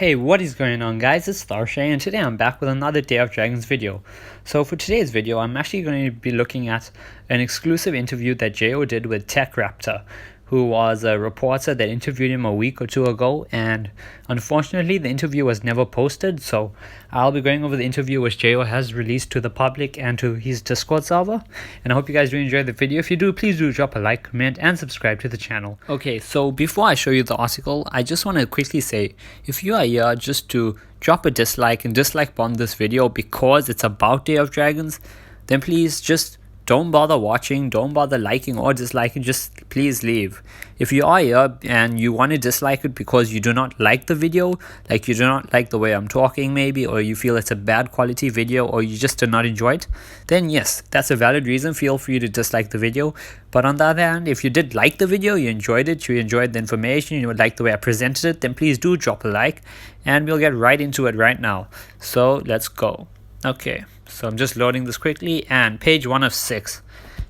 Hey, what is going on guys, it's Tharshey and today I'm back with another Day of Dragons video. So for today's video, I'm actually going to be looking at an exclusive interview that Jo did with Tech Raptor, who was a reporter that interviewed him a week or two ago, and unfortunately the interview was never posted, so I'll be going over the interview which Jo has released to the public and to his Discord server, and I hope you guys do enjoy the video. If you do, please do drop a like, comment and subscribe to the channel. Okay, so before I show you the article, I just want to quickly say, if you are here just to drop a dislike and dislike bomb this video because it's about Day of Dragons, then please just don't bother watching, don't bother liking or disliking, just please leave. If you are here and you want to dislike it because you do not like the video, like you do not like the way I'm talking maybe, or you feel it's a bad quality video, or you just do not enjoy it, then yes, that's a valid reason. Feel free to dislike the video. But on the other hand, if you did like the video, you enjoyed it, you enjoyed the information, you would like the way I presented it, then please do drop a like and we'll get right into it right now. So let's go. Okay, so I'm just loading this quickly, and page 1 of 6.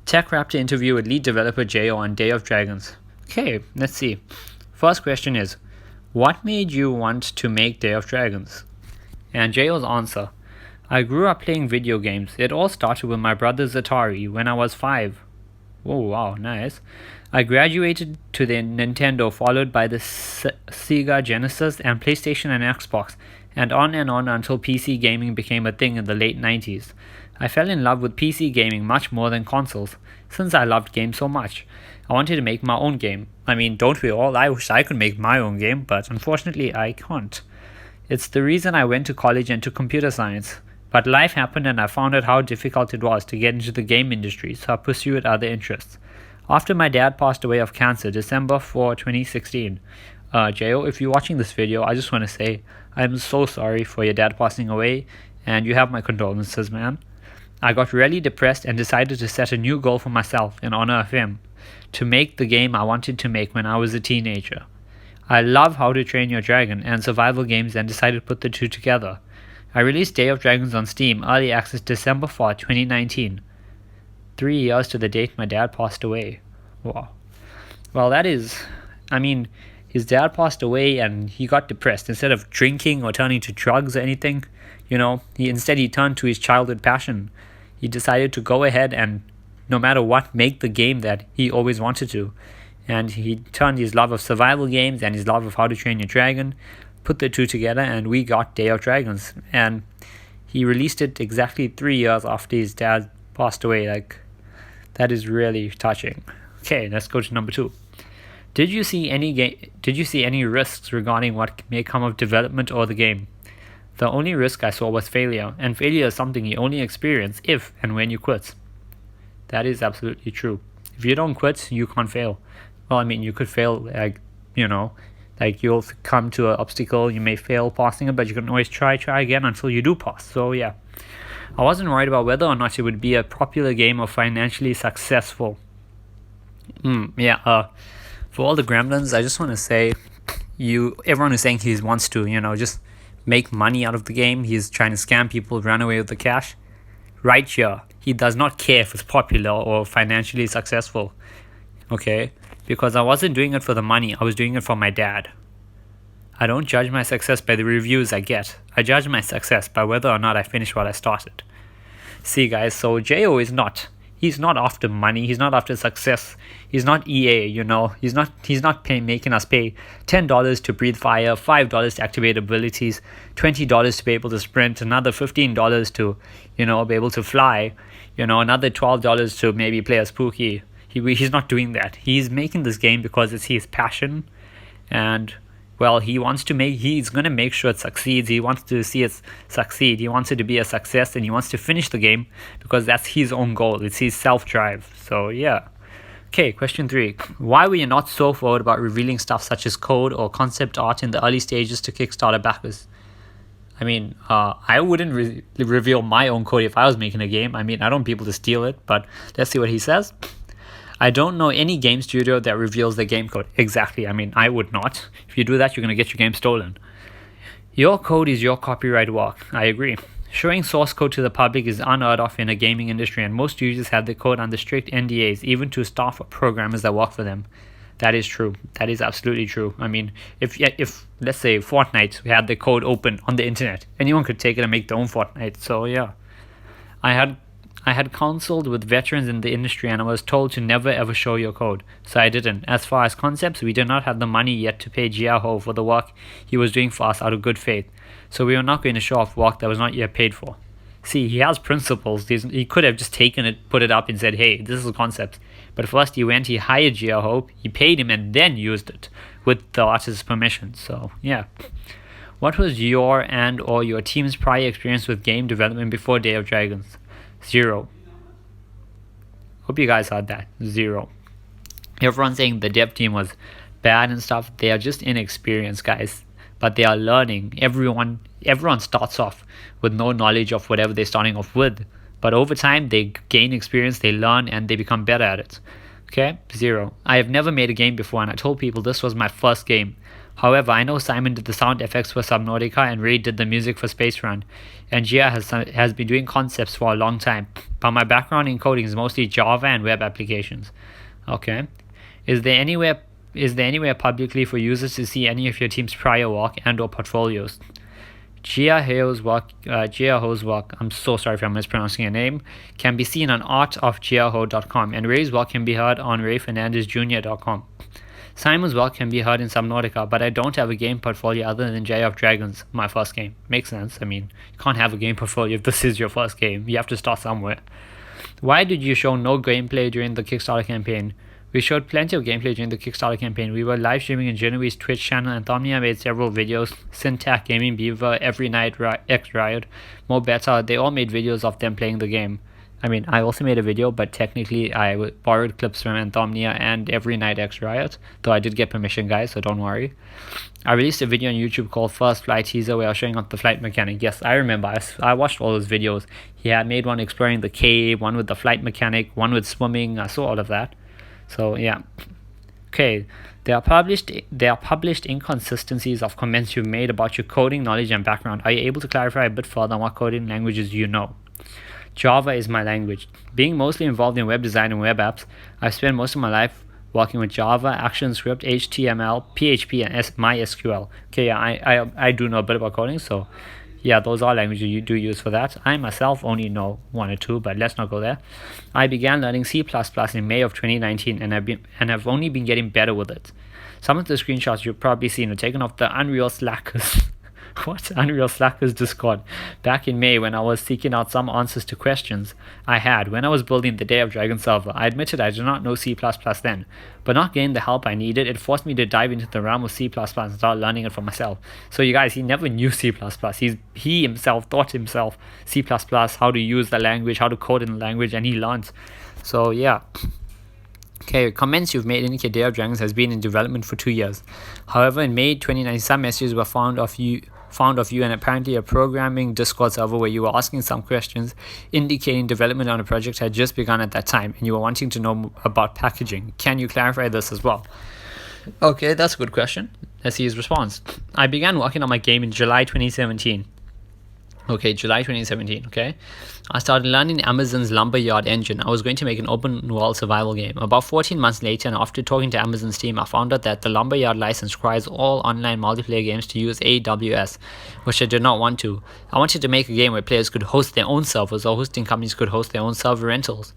Tech Raptor interview with lead developer Jo on Day of Dragons. Okay, let's see. First question is, what made you want to make Day of Dragons? And Jo's answer, I grew up playing video games. It all started with my brother's Atari when I was 5. Oh wow, nice. I graduated to the Nintendo, followed by the Sega Genesis and PlayStation and Xbox, and on until PC gaming became a thing in the late 90s. I fell in love with PC gaming much more than consoles, since I loved games so much. I wanted to make my own game. I mean, don't we all? I wish I could make my own game, but unfortunately I can't. It's the reason I went to college and took computer science. But life happened and I found out how difficult it was to get into the game industry, so I pursued other interests. After my dad passed away of cancer, December 4, 2016, Jo, if you're watching this video, I just want to say I'm so sorry for your dad passing away, and you have my condolences, man. I got really depressed and decided to set a new goal for myself in honor of him, to make the game I wanted to make when I was a teenager. I love How to Train Your Dragon and survival games and decided to put the two together. I released Day of Dragons on Steam Early Access December 4, 2019. 3 years to the date my dad passed away. Wow. Well, that is, I mean, his dad passed away and he got depressed. Instead of drinking or turning to drugs or anything, he turned to his childhood passion. He decided to go ahead and, no matter what, make the game that he always wanted to. And he turned his love of survival games and his love of How to Train Your Dragon, put the two together, and we got Day of Dragons. And he released it exactly 3 years after his dad passed away. Like, that is really touching. Okay, let's go to number 2. Did you see any risks regarding what may come of development or the game? The only risk I saw was failure, and failure is something you only experience if and when you quit. That is absolutely true. If you don't quit, you can't fail. Well, I mean, you could fail, like you'll come to an obstacle, you may fail passing it, but you can always try again until you do pass. So yeah, I wasn't worried about whether or not it would be a popular game or financially successful. For all the gremlins, I just want to say, everyone is saying he wants to, just make money out of the game. He's trying to scam people, run away with the cash. Right here, he does not care if it's popular or financially successful. Okay? Because I wasn't doing it for the money, I was doing it for my dad. I don't judge my success by the reviews I get. I judge my success by whether or not I finish what I started. See guys, so Jo is not. He's not after money. He's not after success. He's not EA, He's not making us pay $10 to breathe fire, $5 to activate abilities, $20 to be able to sprint, another $15 to, be able to fly, another $12 to maybe play a spooky. He's not doing that. He's making this game because it's his passion, and well, he's going to make sure it succeeds. He wants to see it succeed. He wants it to be a success, and he wants to finish the game because that's his own goal. It's his self-drive. So yeah. Okay, question 3. Why were you not so forward about revealing stuff such as code or concept art in the early stages to Kickstarter backers? I mean, I wouldn't reveal my own code if I was making a game. I mean, I don't want people to steal it, but let's see what he says. I don't know any game studio that reveals their game code. Exactly. I mean, I would not. If you do that, you're going to get your game stolen. Your code is your copyright work. I agree. Showing source code to the public is unheard of in a gaming industry, and most users have their code under strict NDAs, even to staff or programmers that work for them. That is true. That is absolutely true. I mean, if let's say Fortnite had the code open on the internet, anyone could take it and make their own Fortnite. So yeah, I had I had counseled with veterans in the industry and I was told to never ever show your code, so I didn't. As far as concepts, we did not have the money yet to pay Jia Ho for the work he was doing for us out of good faith, so we were not going to show off work that was not yet paid for. See, he has principles. He could have just taken it, put it up, and said, hey, this is a concept. But first he went, he hired Jia Ho, he paid him, and then used it with the artist's permission. So, yeah. What was your and or your team's prior experience with game development before Day of Dragons? 0. Hope you guys heard that. 0. Everyone's saying the dev team was bad and stuff. They are just inexperienced, guys. But they are learning. Everyone starts off with no knowledge of whatever they're starting off with. But over time, they gain experience, they learn, and they become better at it. Okay? 0. I have never made a game before, and I told people this was my first game. However, I know Simon did the sound effects for Subnautica, and Ray did the music for Space Run. And Gia has been doing concepts for a long time. But my background in coding is mostly Java and web applications. Okay? Is there anywhere publicly for users to see any of your team's prior work and or portfolios? Jia Ho's work, I'm so sorry if I'm mispronouncing your name, can be seen on artofjiaho.com, and Ray's work can be heard on rayfernandezjr.com. Simon's work can be heard in Subnautica, but I don't have a game portfolio other than Day of Dragons, my first game. Makes sense. I mean, you can't have a game portfolio if this is your first game. You have to start somewhere. Why did you show no gameplay during the Kickstarter campaign? We showed plenty of gameplay during the Kickstarter campaign. We were live streaming in Genove's Twitch channel, and Thomnia made several videos. Syntax, Gaming Beaver, Every Night, X Riot, More Better, they all made videos of them playing the game. I mean, I also made a video, but technically I borrowed clips from Anthomnia and Every Night X Riot, though I did get permission, guys, so don't worry. I released a video on YouTube called First Flight Teaser where I was showing off the flight mechanic. Yes, I remember. I watched all those videos. He had made one exploring the cave, one with the flight mechanic, one with swimming. I saw all of that. So yeah. Okay, there are published inconsistencies of comments you've made about your coding knowledge and background. Are you able to clarify a bit further on what coding languages you know? Java is my language. Being mostly involved in web design and web apps, I've spent most of my life working with Java, ActionScript, HTML, PHP, and MySQL. Okay, yeah, I do know a bit about coding, so yeah, those are languages you do use for that. I myself only know 1 or 2, but let's not go there. I began learning C++ in May of 2019, and I've only been getting better with it. Some of the screenshots you've probably seen are taken off the Unreal Slackers. What? Unreal Slackers Discord back in May when I was seeking out some answers to questions I had when I was building the Day of Dragon server. I admitted I did not know C++ then, but not getting the help I needed, it forced me to dive into the realm of C++ and start learning it for myself. So you guys, he never knew C++. He himself taught himself C++, how to use the language, how to code in the language, and he learned. So yeah. Okay, comments you've made indicate Day of Dragons has been in development for 2 years. However, in May 2019, some messages were found of you and apparently a programming Discord server where you were asking some questions indicating development on a project had just begun at that time and you were wanting to know about packaging. Can you clarify this as well? Okay, that's a good question. Let's see his response. I began working on my game in July 2017. Okay, July 2017, okay? I started learning Amazon's Lumberyard engine. I was going to make an open world survival game. About 14 months later, and after talking to Amazon's team, I found out that the Lumberyard license requires all online multiplayer games to use AWS, which I did not want to. I wanted to make a game where players could host their own servers, or hosting companies could host their own server rentals.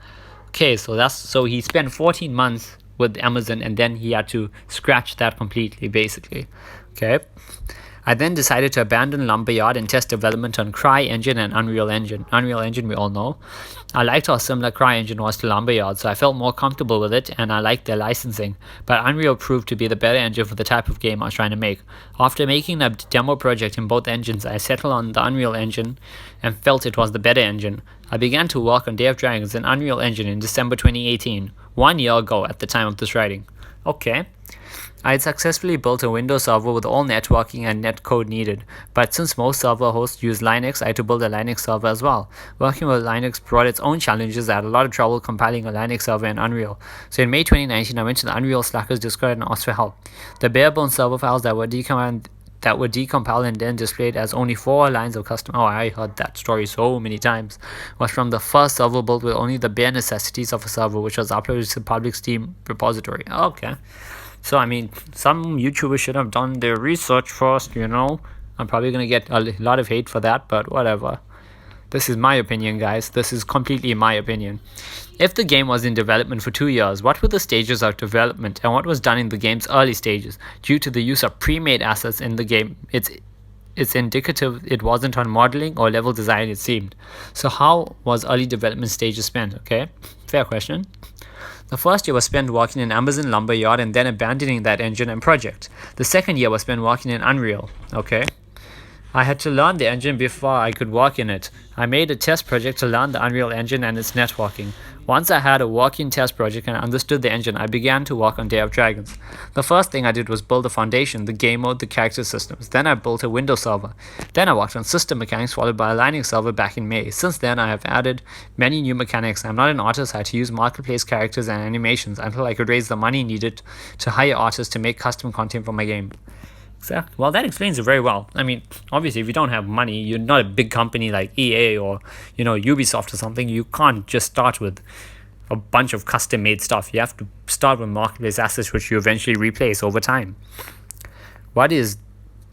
Okay, so he spent 14 months with Amazon, and then he had to scratch that completely, basically. Okay. I then decided to abandon Lumberyard and test development on CryEngine and Unreal Engine. Unreal Engine we all know. I liked how similar CryEngine was to Lumberyard, so I felt more comfortable with it and I liked their licensing. But Unreal proved to be the better engine for the type of game I was trying to make. After making a demo project in both engines, I settled on the Unreal Engine and felt it was the better engine. I began to work on Day of Dragons in Unreal Engine in December 2018, 1 year ago at the time of this writing. Okay. I had successfully built a Windows server with all networking and netcode needed, but since most server hosts use Linux, I had to build a Linux server as well. Working with Linux brought its own challenges. I had a lot of trouble compiling a Linux server in Unreal. So in May 2019, I went to the Unreal Slackers Discord and asked for help. The bare-bones server files that were decompiled and then displayed as only 4 lines of custom. Oh, I heard that story so many times. Was from the first server built with only the bare necessities of a server, which was uploaded to the public Steam repository. Okay. So I mean, some YouTubers should have done their research first, you know. I'm probably gonna get a lot of hate for that, but whatever. This is my opinion, guys. This is completely my opinion. If the game was in development for 2 years, what were the stages of development and what was done in the game's early stages? Due to the use of pre-made assets in the game, it's indicative it wasn't on modeling or level design, it seemed. So how was early development stages spent? Okay, fair question. The first year was spent working in Amazon Lumberyard and then abandoning that engine and project. The second year was spent working in Unreal. Okay. I had to learn the engine before I could work in it. I made a test project to learn the Unreal Engine and its networking. Once I had a working test project and understood the engine, I began to work on Day of Dragons. The first thing I did was build the foundation, the game mode, the character systems. Then I built a Windows server. Then I worked on system mechanics, followed by a Linux server back in May. Since then, I have added many new mechanics. I'm not an artist. I had to use marketplace characters and animations until I could raise the money needed to hire artists to make custom content for my game. Exactly. Well, that explains it very well. I mean, obviously, if you don't have money, you're not a big company like EA or, you know, Ubisoft or something. You can't just start with a bunch of custom-made stuff. You have to start with marketplace assets, which you eventually replace over time. What is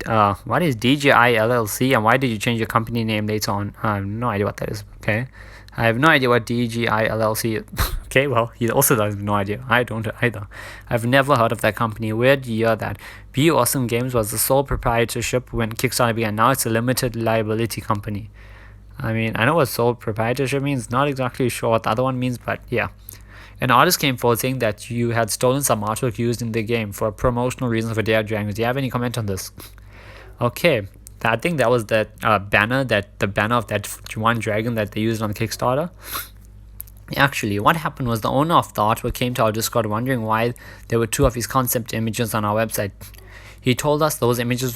DJI LLC, and why did you change your company name later on? I have no idea what that is. Okay, I have no idea what DJI LLC is. Okay, well, he also has no idea. I don't either. I've never heard of that company. Where did you hear that? Be Awesome Games was the sole proprietorship when Kickstarter began. Now it's a limited liability company. I mean, I know what sole proprietorship means. Not exactly sure what the other one means, but yeah. An artist came forward saying that you had stolen some artwork used in the game for promotional reasons for Day of Dragons. Do you have any comment on this? Okay, I think that was the banner of that one dragon that they used on Kickstarter. Actually, what happened was the owner of the artwork came to our Discord wondering why there were 2 of his concept images on our website. He told us those images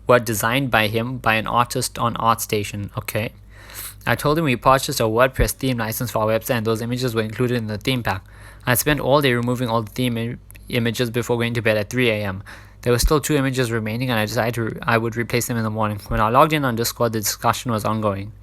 were designed by him by an artist on ArtStation. Okay. I told him we purchased a WordPress theme license for our website and those images were included in the theme pack. I spent all day removing all the theme images before going to bed at 3 a.m. There were still 2 images remaining and I decided I would replace them in the morning. When I logged in on Discord, the discussion was ongoing.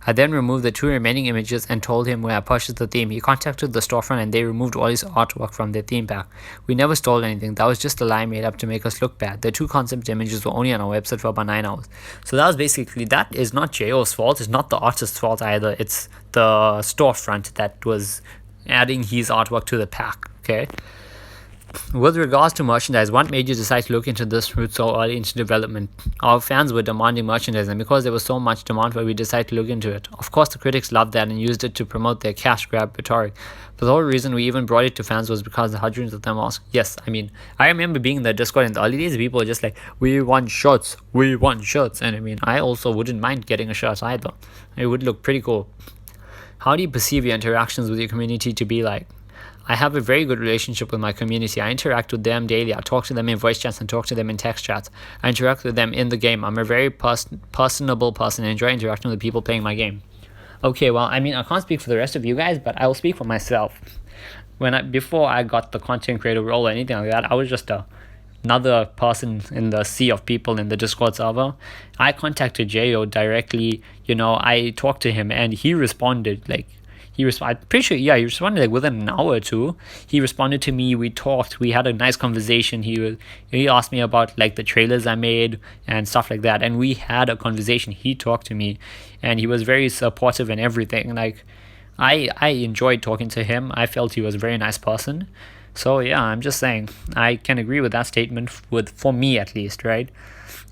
I then removed the 2 remaining images and told him where I purchased the theme. He contacted the storefront and they removed all his artwork from their theme pack. We never stole anything. That was just a lie made up to make us look bad. The 2 concept images were only on our website for about 9 hours. So that was basically, that is not JO's fault. It's not the artist's fault either. It's the storefront that was adding his artwork to the pack. Okay. With regards to merchandise, what made you decide to look into this route so early into development? Our fans were demanding merchandise, and because there was so much demand for it, we decided to look into it. Of course, the critics loved that and used it to promote their cash grab rhetoric. But the whole reason we even brought it to fans was because hundreds of them asked. Yes, I mean, I remember being in the Discord in the early days, people were just like, we want shirts. And I mean, I also wouldn't mind getting a shirt either. It would look pretty cool. How do you perceive your interactions with your community to be like? I have a very good relationship with my community. I interact with them daily. I talk to them in voice chats and talk to them in text chats. I interact with them in the game. I'm a very personable person and enjoy interacting with the people playing my game. Okay, well, I mean, I can't speak for the rest of you guys, but I will speak for myself. Before I got the content creator role or anything like that, I was just another person in the sea of people in the Discord server. I contacted Jo directly. You know, I talked to him and he responded I'm pretty sure, he responded like within an hour or 2. He responded to me, we talked, we had a nice conversation. He asked me about like the trailers I made and stuff like that. And we had a conversation. He talked to me and he was very supportive and everything. Like, I enjoyed talking to him. I felt he was a very nice person. So yeah, I'm just saying, I can agree with that statement for me at least, right?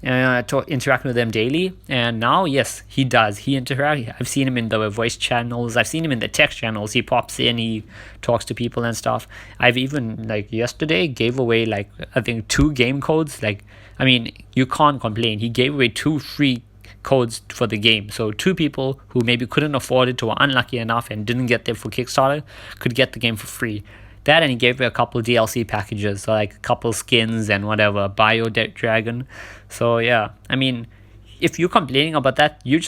Interacting with them daily, and now yes, he does. He interacts. I've seen him in the voice channels. I've seen him in the text channels. He pops in, he talks to people and stuff. I've even like yesterday gave away like I think 2 game codes. Like, I mean, you can't complain. He gave away 2 free codes for the game, so 2 people who maybe couldn't afford it or were unlucky enough and didn't get there for Kickstarter could get the game for free. That, and he gave me a couple DLC packages, so like a couple skins and whatever, Bio Dragon. So yeah, I mean, if you're complaining about that, you're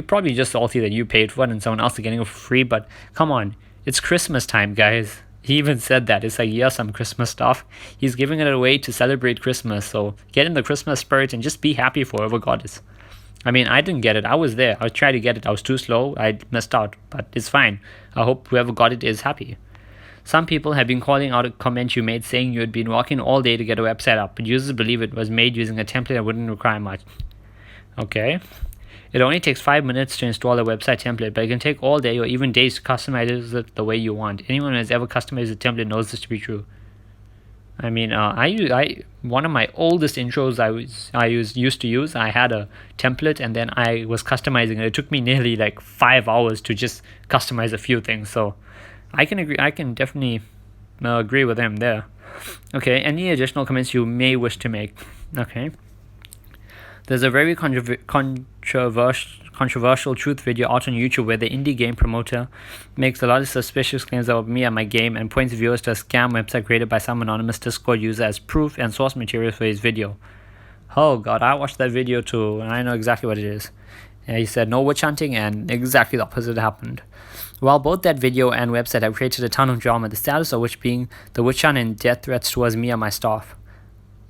probably just salty that you paid for it and someone else is getting it for free. But come on, it's Christmas time, guys. He even said that. It's like, yeah, some Christmas stuff. He's giving it away to celebrate Christmas. So get in the Christmas spirit and just be happy for whoever got it. I mean, I didn't get it. I was there. I tried to get it. I was too slow. I missed out. But it's fine. I hope whoever got it is happy. Some people have been calling out a comment you made saying you had been working all day to get a website up, but users believe it was made using a template that wouldn't require much. Okay. It only takes 5 minutes to install a website template, but it can take all day or even days to customize it the way you want. Anyone who has ever customized a template knows this to be true. I mean, one of my oldest intros I used to use, I had a template and then I was customizing it. It took me nearly like 5 hours to just customize a few things. So I can definitely agree with him there. Okay, any additional comments you may wish to make? Okay. There's a very controversial truth video out on YouTube where the indie game promoter makes a lot of suspicious claims about me and my game and points viewers to a scam website created by some anonymous Discord user as proof and source material for his video. Oh god, I watched that video too and I know exactly what it is. And he said no witch hunting, and exactly the opposite happened. While both that video and website have created a ton of drama, the status of which being the witch hunt and death threats towards me and my staff.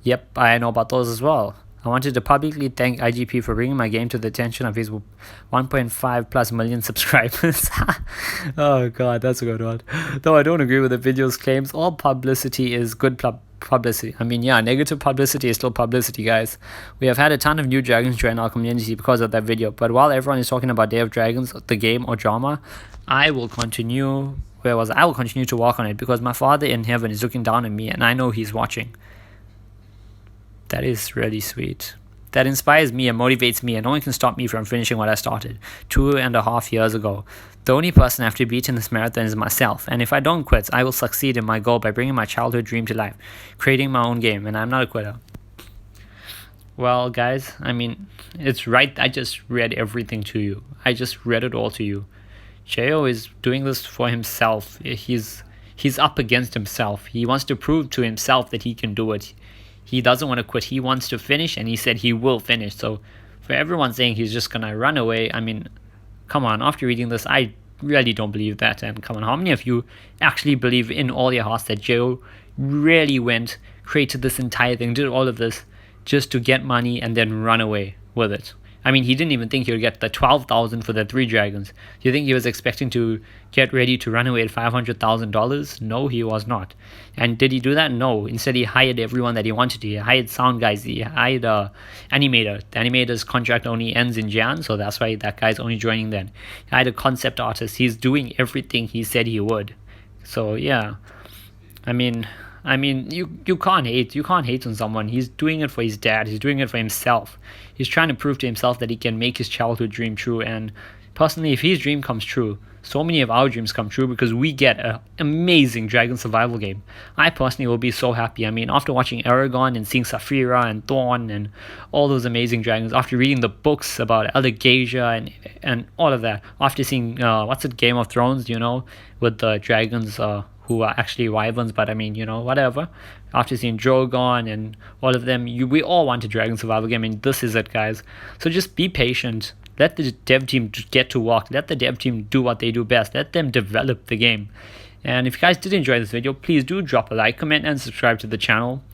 Yep, I know about those as well. I wanted to publicly thank IGP for bringing my game to the attention of his 1.5 plus million subscribers. Oh god, that's a good one. Though I don't agree with the video's claims, all publicity is good publicity. I mean, yeah, negative publicity is still publicity, guys. We have had a ton of new dragons join our community because of that video, but while everyone is talking about Day of Dragons, the game or drama, I will continue to work on it because my Father in heaven is looking down on me and I know he's watching. That is really sweet. That inspires me and motivates me, and no one can stop me from finishing what I started 2.5 years ago. The only person I have to beat in this marathon is myself, and if I don't quit, I will succeed in my goal by bringing my childhood dream to life, creating my own game, and I'm not a quitter. Well, guys, I mean, it's right. I just read everything to you. I just read it all to you. Jo is doing this for himself. He's up against himself. He wants to prove to himself that he can do it. He doesn't want to quit. He wants to finish, and he said he will finish. So for everyone saying he's just going to run away, I mean, come on. After reading this, I really don't believe that. And come on, how many of you actually believe in all your hearts that Jo really went, created this entire thing, did all of this just to get money and then run away with it? I mean, he didn't even think he would get the 12,000 for the 3 dragons. Do you think he was expecting to get ready to run away at $500,000? No, he was not. And did he do that? No. Instead, he hired everyone that he wanted to. He hired sound guys. He hired animator. The animator's contract only ends in Jan, so that's why that guy's only joining then. He hired a concept artist. He's doing everything he said he would. So yeah, I mean, you can't hate. You can't hate on someone. He's doing it for his dad. He's doing it for himself. He's trying to prove to himself that he can make his childhood dream true. And personally, if his dream comes true, so many of our dreams come true because we get an amazing dragon survival game. I personally will be so happy. I mean, after watching Aragon and seeing Saphira and Thorn and all those amazing dragons, after reading the books about Elder and all of that, after seeing Game of Thrones, with the dragons who are actually wyverns, but I mean, whatever. After seeing Drogon and all of them, we all want a dragon survival game, and this is it, guys. So just be patient. Let the dev team get to work. Let the dev team do what they do best. Let them develop the game. And if you guys did enjoy this video, please do drop a like, comment, and subscribe to the channel.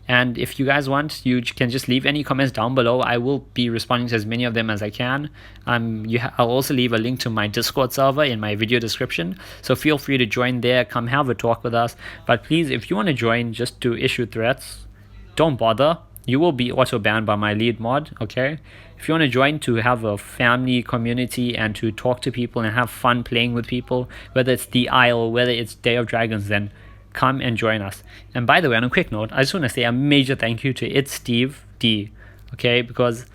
And if you guys want, you can just leave any comments down below. I will be responding to as many of them as I can. I'll also leave a link to my Discord server in my video description. So feel free to join there. Come have a talk with us. But please, if you want to join just to issue threats, don't bother. You will be auto-banned by my lead mod, okay? If you want to join to have a family community and to talk to people and have fun playing with people, whether it's the Isle, whether it's Day of Dragons, then come and join us. And by the way, on a quick note, I just want to say a major thank you to It's Steve D, okay? Because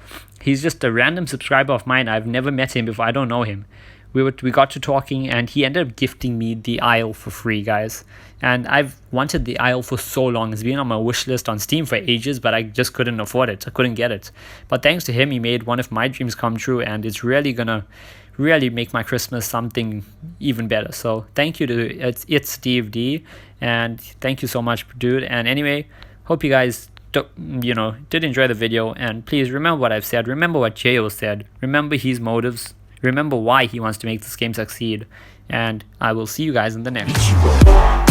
he's just a random subscriber of mine. I've never met him before. I don't know him. We got to talking, and he ended up gifting me the Isle for free, guys. And I've wanted the Isle for so long. It's been on my wish list on Steam for ages, but I just couldn't afford it. I couldn't get it. But thanks to him, he made one of my dreams come true, and it's really gonna make my Christmas something even better. So thank you to it's Steve D, and thank you so much, dude. And anyway, hope you guys did enjoy the video, and please remember what I've said. Remember what Jo said. Remember his motives. Remember why he wants to make this game succeed. And I will see you guys in the next.